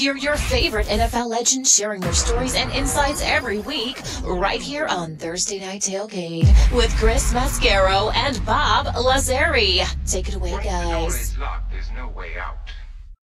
Hear your favorite NFL legends sharing their stories and insights every week right here on Thursday Night Tailgate with Chris Mascaro and Bob Lazari. Take it away, guys. There's no way out.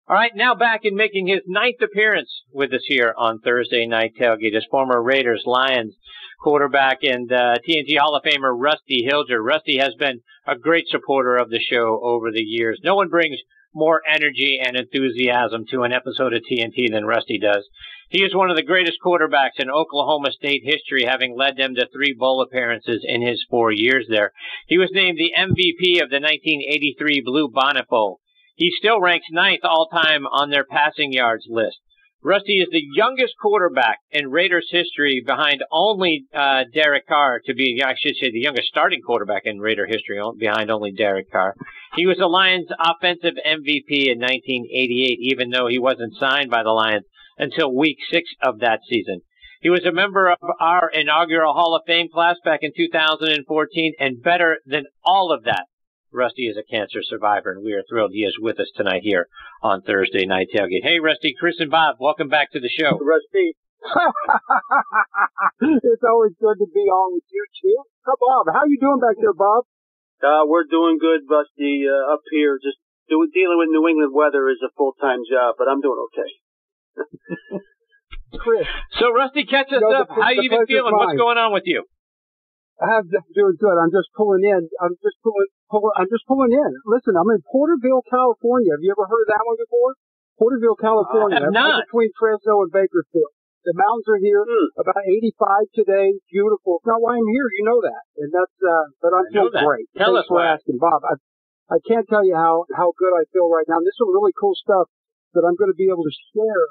All right, now back and making his 9th appearance with us here on Thursday Night Tailgate is former Raiders, Lions quarterback and TNT Hall of Famer Rusty Hilger. Rusty has been a great supporter of the show over the years. No one brings more energy and enthusiasm to an episode of TNT than Rusty does. He is one of the greatest quarterbacks in Oklahoma State history, having led them to 3 bowl appearances in his 4 years there. He was named the MVP of the 1983 Blue Bonnet Bowl. He still ranks 9th all-time on their passing yards list. Rusty is the youngest quarterback in Raiders history behind only Derek Carr to be, I should say, the youngest starting quarterback in Raider history behind only Derek Carr. He was the Lions' offensive MVP in 1988, even though he wasn't signed by the Lions until week 6 of that season. He was a member of our inaugural Hall of Fame class back in 2014, and better than all of that, Rusty is a cancer survivor, and we are thrilled he is with us tonight here on Thursday Night Tailgate. Hey, Rusty, Chris and Bob, welcome back to the show. Rusty. It's always good to be on with you, too. Bob, how you doing back there, Bob? We're doing good, Rusty, up here. Just dealing with New England weather is a full-time job, but I'm doing okay. Chris. So, Rusty, catch us up. How you been feeling? What's going on with you? I'm doing good. I'm just pulling in. I'm just pulling in. Listen, I'm in Porterville, California. Have you ever heard of that one before? Porterville, California. I have not. Between Fresno and Bakersfield. The mountains are here. About 85 today. Beautiful. It's not why I'm here. You know that. And that's, but I'm feeling great. Tell us for asking, Bob. I can't tell you how good I feel right now. And this is some really cool stuff that I'm going to be able to share,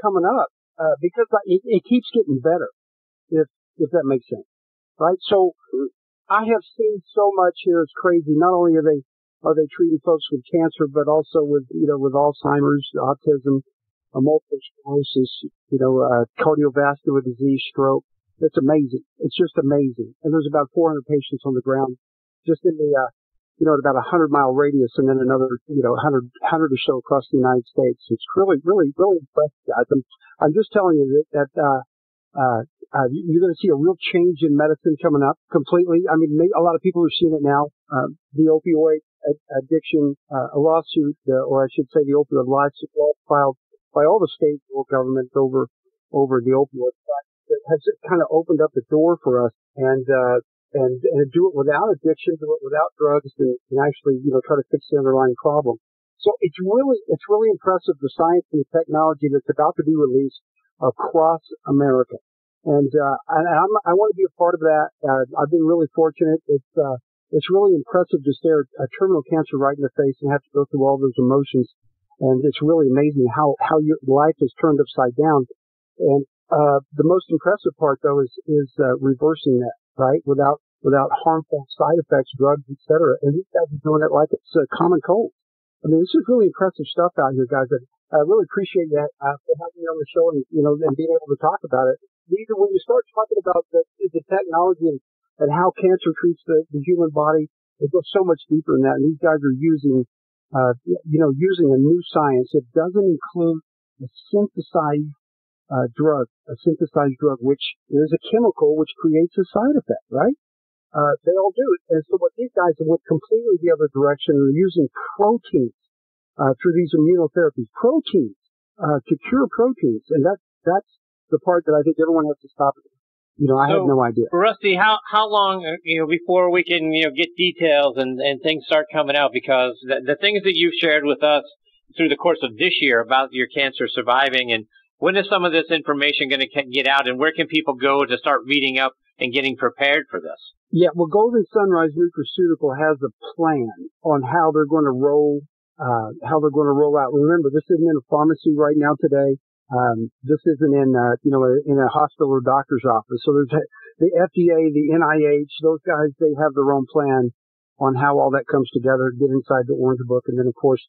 coming up, because it keeps getting better. If that makes sense. Right? So I have seen so much here. It's crazy. Not only are they treating folks with cancer, but also with Alzheimer's, autism, multiple sclerosis, cardiovascular disease, stroke. It's amazing. It's just amazing. And there's about 400 patients on the ground just in the, at about 100-mile radius, and then another, 100 or so across the United States. It's really, really, really impressive, guys. I'm just telling you that you're going to see a real change in medicine coming up completely. I mean, a lot of people are seeing it now. The opioid addiction, a lawsuit, or I should say the opioid lawsuit filed by all the state and local governments over the opioid. It has kind of opened up the door for us and do it without addiction, do it without drugs, and actually, try to fix the underlying problem. So it's really impressive, the science and the technology that's about to be released across America. And I want to be a part of that. I've been really fortunate. It's really impressive to stare a terminal cancer right in the face and have to go through all those emotions. And it's really amazing how your life is turned upside down. And, the most impressive part though is reversing that, right? Without harmful side effects, drugs, etc. And these guys are doing it like it's a common cold. I mean, this is really impressive stuff out here, guys. I really appreciate that, for having me on the show and, and being able to talk about it. When you start talking about the technology and how cancer treats the human body, it goes so much deeper than that. And these guys are using a new science. It doesn't include a synthesized drug, which is a chemical which creates a side effect, right? They all do it. And so what these guys have went completely the other direction. They're using proteins, through these immunotherapies, to cure proteins. And that's the part that I think everyone has to stop. I have no idea. Rusty, how long, before we can, get details and things start coming out? Because the things that you've shared with us through the course of this year about your cancer surviving, and when is some of this information going to get out, and where can people go to start reading up and getting prepared for this? Yeah, well, Golden Sunrise Nutraceutical has a plan on how they're going to roll out. Remember, this isn't in a pharmacy right now today. This isn't in a hospital or doctor's office. So there's the FDA, the NIH, those guys, they have their own plan on how all that comes together, get inside the Orange Book. And then, of course,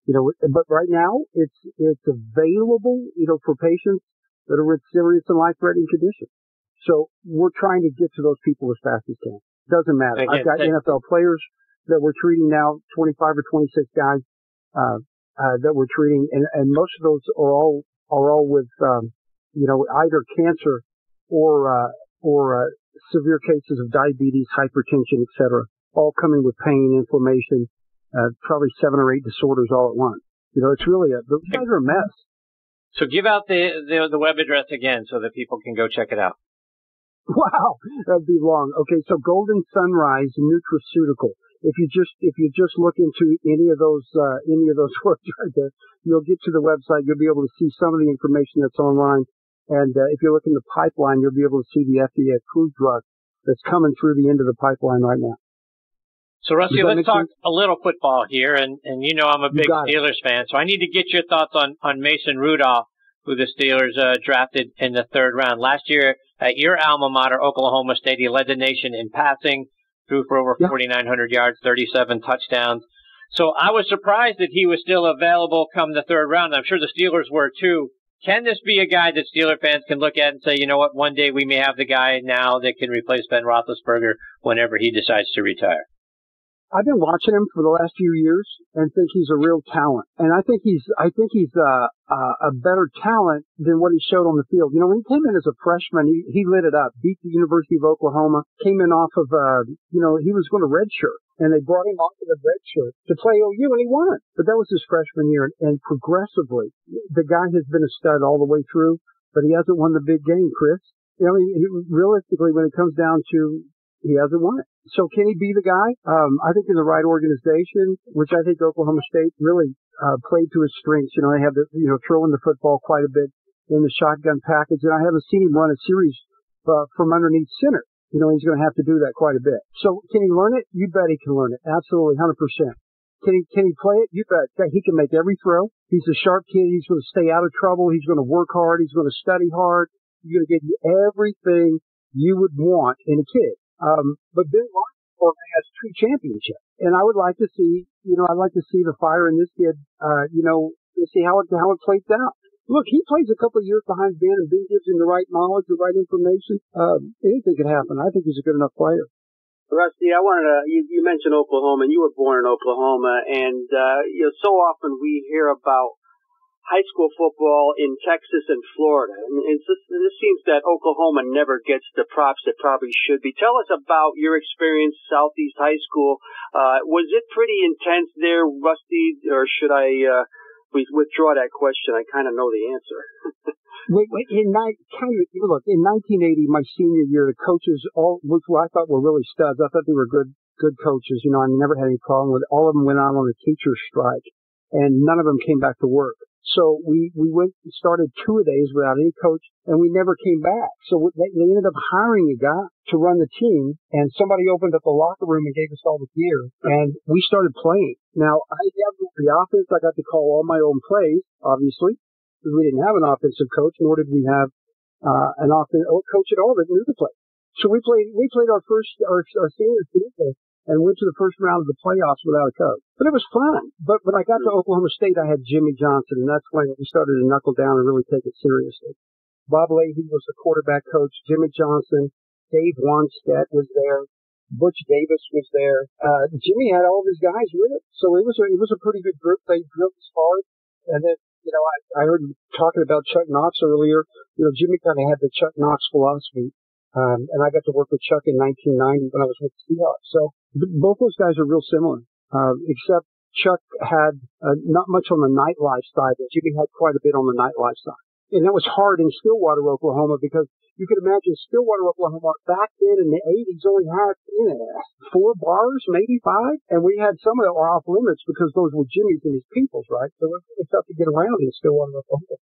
but right now it's available, for patients that are with serious and life-threatening conditions. So we're trying to get to those people as fast as can. Doesn't matter. I've got NFL players that we're treating now, 25 or 26 guys, that we're treating. And most of those are all are all with, either cancer or severe cases of diabetes, hypertension, etc., all coming with pain, inflammation, probably 7 or 8 disorders all at once. It's really those guys are a mess. So give out the web address again so that people can go check it out. Wow, that'd be long. Okay, so Golden Sunrise Nutraceutical. If you just look into any of those words right there, you'll get to the website. You'll be able to see some of the information that's online. And if you look in the pipeline, you'll be able to see the FDA approved drug that's coming through the end of the pipeline right now. So, Rusty, let's talk a little football here. And I'm a big Steelers fan, so I need to get your thoughts on Mason Rudolph, who the Steelers drafted in the 3rd round. Last year at your alma mater, Oklahoma State, he led the nation in passing, threw for over 4,900 yards, 37 touchdowns. So I was surprised that he was still available come the 3rd round. I'm sure the Steelers were too. Can this be a guy that Steeler fans can look at and say, you know what, one day we may have the guy now that can replace Ben Roethlisberger whenever he decides to retire? I've been watching him for the last few years and think he's a real talent. And I think he's a better talent than what he showed on the field. When he came in as a freshman, he lit it up, beat the University of Oklahoma, came in off of, he was going to redshirt. And they brought him off of the redshirt to play OU, and he won. But that was his freshman year. And progressively, the guy has been a stud all the way through, but he hasn't won the big game, Chris. Realistically, when it comes down to, he hasn't won it. So can he be the guy? I think in the right organization, which I think Oklahoma State really played to his strengths. They have throwing the football quite a bit in the shotgun package, and I haven't seen him run a series from underneath center. He's going to have to do that quite a bit. So can he learn it? You bet he can learn it. Absolutely, 100%. Can he play it? You bet. He can make every throw. He's a sharp kid. He's going to stay out of trouble. He's going to work hard. He's going to study hard. He's going to give you everything you would want in a kid. But Ben Roethlisberger has 2 championships, and I would like to see, I'd like to see the fire in this kid, to see how it plays out. Look, he plays a couple of years behind Ben, and Ben gives him the right knowledge, the right information. Anything could happen. I think he's a good enough player. Rusty, I wanted to, you mentioned Oklahoma, and you were born in Oklahoma, and, so often we hear about high school football in Texas and Florida. And it seems that Oklahoma never gets the props it probably should be. Tell us about your experience Southeast High School. Was it pretty intense there, Rusty, or should I withdraw that question? I kind of know the answer. In 1980, my senior year, the coaches, which I thought were really studs. I thought they were good coaches. I never had any problem with it. All of them went out on a teacher's strike, and none of them came back to work. So we started 2-a-days without any coach, and we never came back. So they ended up hiring a guy to run the team, and somebody opened up the locker room and gave us all the gear, and we started playing. Now, I got the offense. I got to call all my own plays, obviously, because we didn't have an offensive coach, nor did we have an coach at all that knew the play. So we played our senior season and went to the first round of the playoffs without a coach. But it was fun. But when I got to Oklahoma State, I had Jimmy Johnson, and that's when we started to knuckle down and really take it seriously. Bob Leahy was the quarterback coach. Jimmy Johnson, Dave Wanstead was there. Butch Davis was there. Jimmy had all of his guys with him. So it was a pretty good group. They drilled us hard. And then, I heard talking about Chuck Knox earlier. Jimmy kind of had the Chuck Knox philosophy. And I got to work with Chuck in 1990 when I was with the Seahawks. So both those guys are real similar, except Chuck had not much on the nightlife side, but Jimmy had quite a bit on the nightlife side. And that was hard in Stillwater, Oklahoma, because you could imagine Stillwater, Oklahoma back then in the 80s only had 4 bars, maybe 5. And we had some that were off limits because those were Jimmy's and his people's, right? So it's tough to get around in Stillwater, Oklahoma.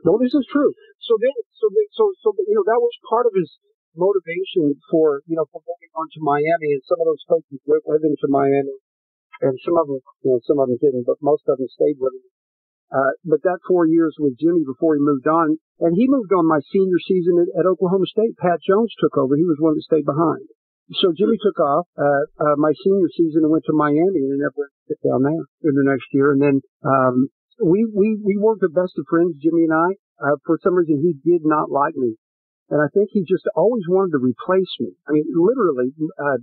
No, this is true. So that was part of his motivation for moving on to Miami, and some of those coaches went with him to Miami, and some of them didn't, but most of them stayed with him. But that 4 years with Jimmy before he moved on, and he moved on my senior season at Oklahoma State. Pat Jones took over. He was one that stayed behind. So Jimmy took off my senior season and went to Miami, and never went down there in the next year. And then we weren't the best of friends, Jimmy and I. For some reason, he did not like me. And I think he just always wanted to replace me. I mean, literally,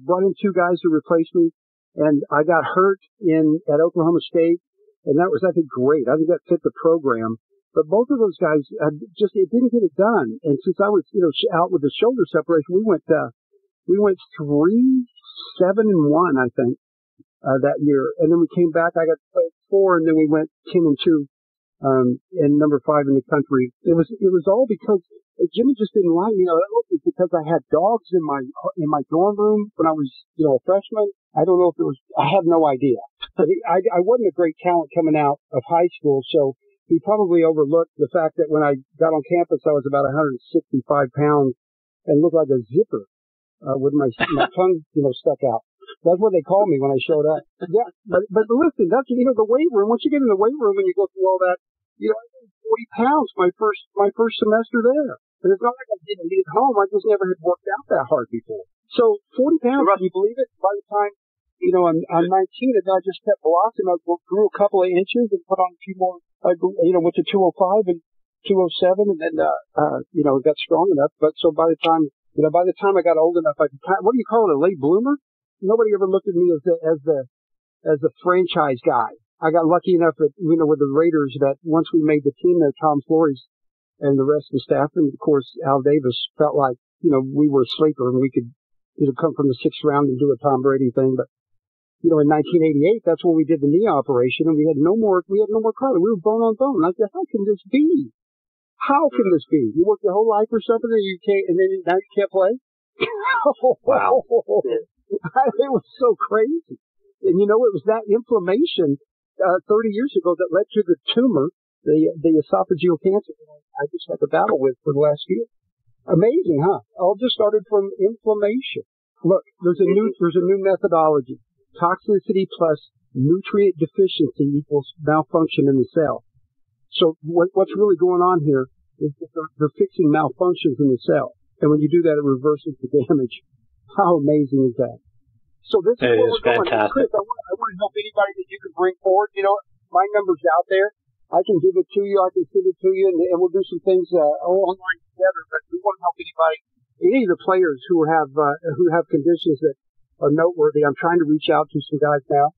brought in 2 guys to replace me. And I got hurt at Oklahoma State. And that was, I think, great. I think that fit the program. But both of those guys it didn't get it done. And since I was, out with the shoulder separation, we went 3-7-1, I think, that year. And then we came back. I got 4, and then we went 10-2, and number 5 in the country. It was all because Jimmy just didn't like me. It's because I had dogs in my dorm room when I was, a freshman. I don't know if it was, I have no idea. But I wasn't a great talent coming out of high school, so he probably overlooked the fact that when I got on campus, I was about 165 pounds and looked like a zipper, with my tongue, stuck out. That's what they called me when I showed up. Yeah, but listen, that's, the weight room. Once you get in the weight room and you go through all that, I gained 40 pounds my first semester there. And it's not like I didn't eat at home. I just never had worked out that hard before. So 40 pounds, can you believe it? By the time, I'm 19, and I just kept blossoming. I grew a couple of inches and put on a few more. I went to 205 and 207, and then, got strong enough. But so by the time I got old enough, what do you call it, a late bloomer? Nobody ever looked at me as the franchise guy. I got lucky enough that, with the Raiders, that once we made the team there, Tom Flores and the rest of the staff, and of course Al Davis, felt like, we were a sleeper and we could, come from the 6th round and do a Tom Brady thing. But, in 1988, that's when we did the knee operation, and we had no more cartilage. We were bone on bone. I said, how can this be? How can this be? You worked your whole life or something, and now you can't play? Wow. It was so crazy. And it was that inflammation 30 years ago that led to the tumor, the esophageal cancer I just had to battle with for the last year. Amazing, huh? All just started from inflammation. Look, there's a new methodology. Toxicity plus nutrient deficiency equals malfunction in the cell. So what's really going on here is that they're fixing malfunctions in the cell. And when you do that, it reverses the damage. How amazing is that? So this is where we're going. Chris, I want to help anybody that you can bring forward. My number's out there. I can give it to you. I can send it to you, and we'll do some things online together. But we want to help any of the players who have conditions that are noteworthy. I'm trying to reach out to some guys now,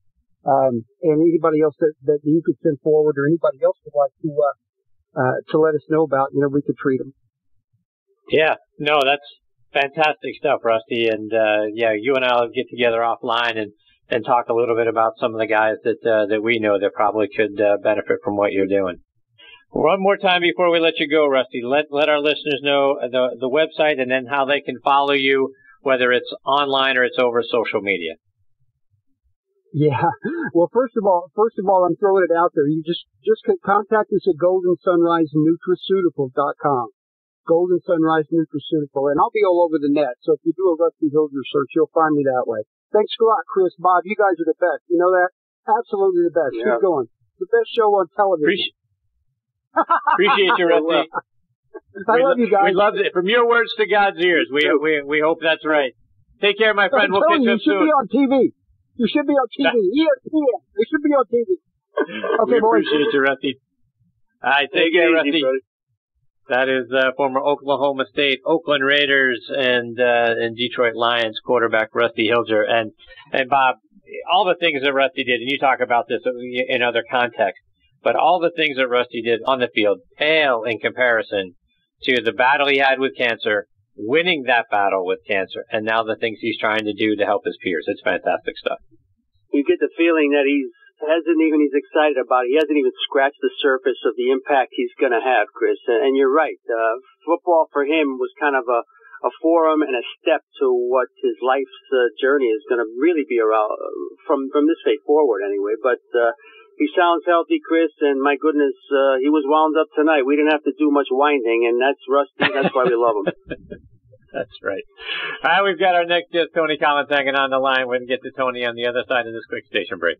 and anybody else that you could send forward, or anybody else would like to let us know about. We could treat them. Yeah, no, that's fantastic stuff, Rusty. And you and I'll get together offline and talk a little bit about some of the guys that we know that probably could benefit from what you're doing. One more time before we let you go, Rusty, let our listeners know the website and then how they can follow you, whether it's online or it's over social media. Yeah. Well, first of all, I'm throwing it out there. You just contact us at goldensunrisenutraceutical.com. Golden Sunrise Nutraceutical, and I'll be all over the net. So if you do a Rusty Hilger search, you'll find me that way. Thanks a lot, Chris, Bob. You guys are the best. You know that? Absolutely the best. Yeah. Keep going. The best show on television. Appreciate you, Rusty. I love you guys. We love it. From your words to God's ears. We hope that's right. Take care, my friend. We'll catch up soon. You should be on TV. You should be on TV. ESPN. You should be on TV. Okay, we appreciate you, Rusty. All right, take care, Rusty. That is former Oklahoma State, Oakland Raiders, and Detroit Lions quarterback Rusty Hilger. And Bob, all the things that Rusty did, and you talk about this in other contexts, but all the things that Rusty did on the field pale in comparison to the battle he had with cancer, winning that battle with cancer, and now the things he's trying to do to help his peers. It's fantastic stuff. You get the feeling that he's excited about it. He hasn't even scratched the surface of the impact he's going to have, Chris. And you're right. Football for him was kind of a forum and a step to what his life's journey is going to really be around from this day forward anyway. But he sounds healthy, Chris, and my goodness, he was wound up tonight. We didn't have to do much winding, and that's Rusty. That's why we love him. That's right. All right, we've got our next guest, Tony Collins, hanging on the line. We're going to get to Tony on the other side of this quick station break.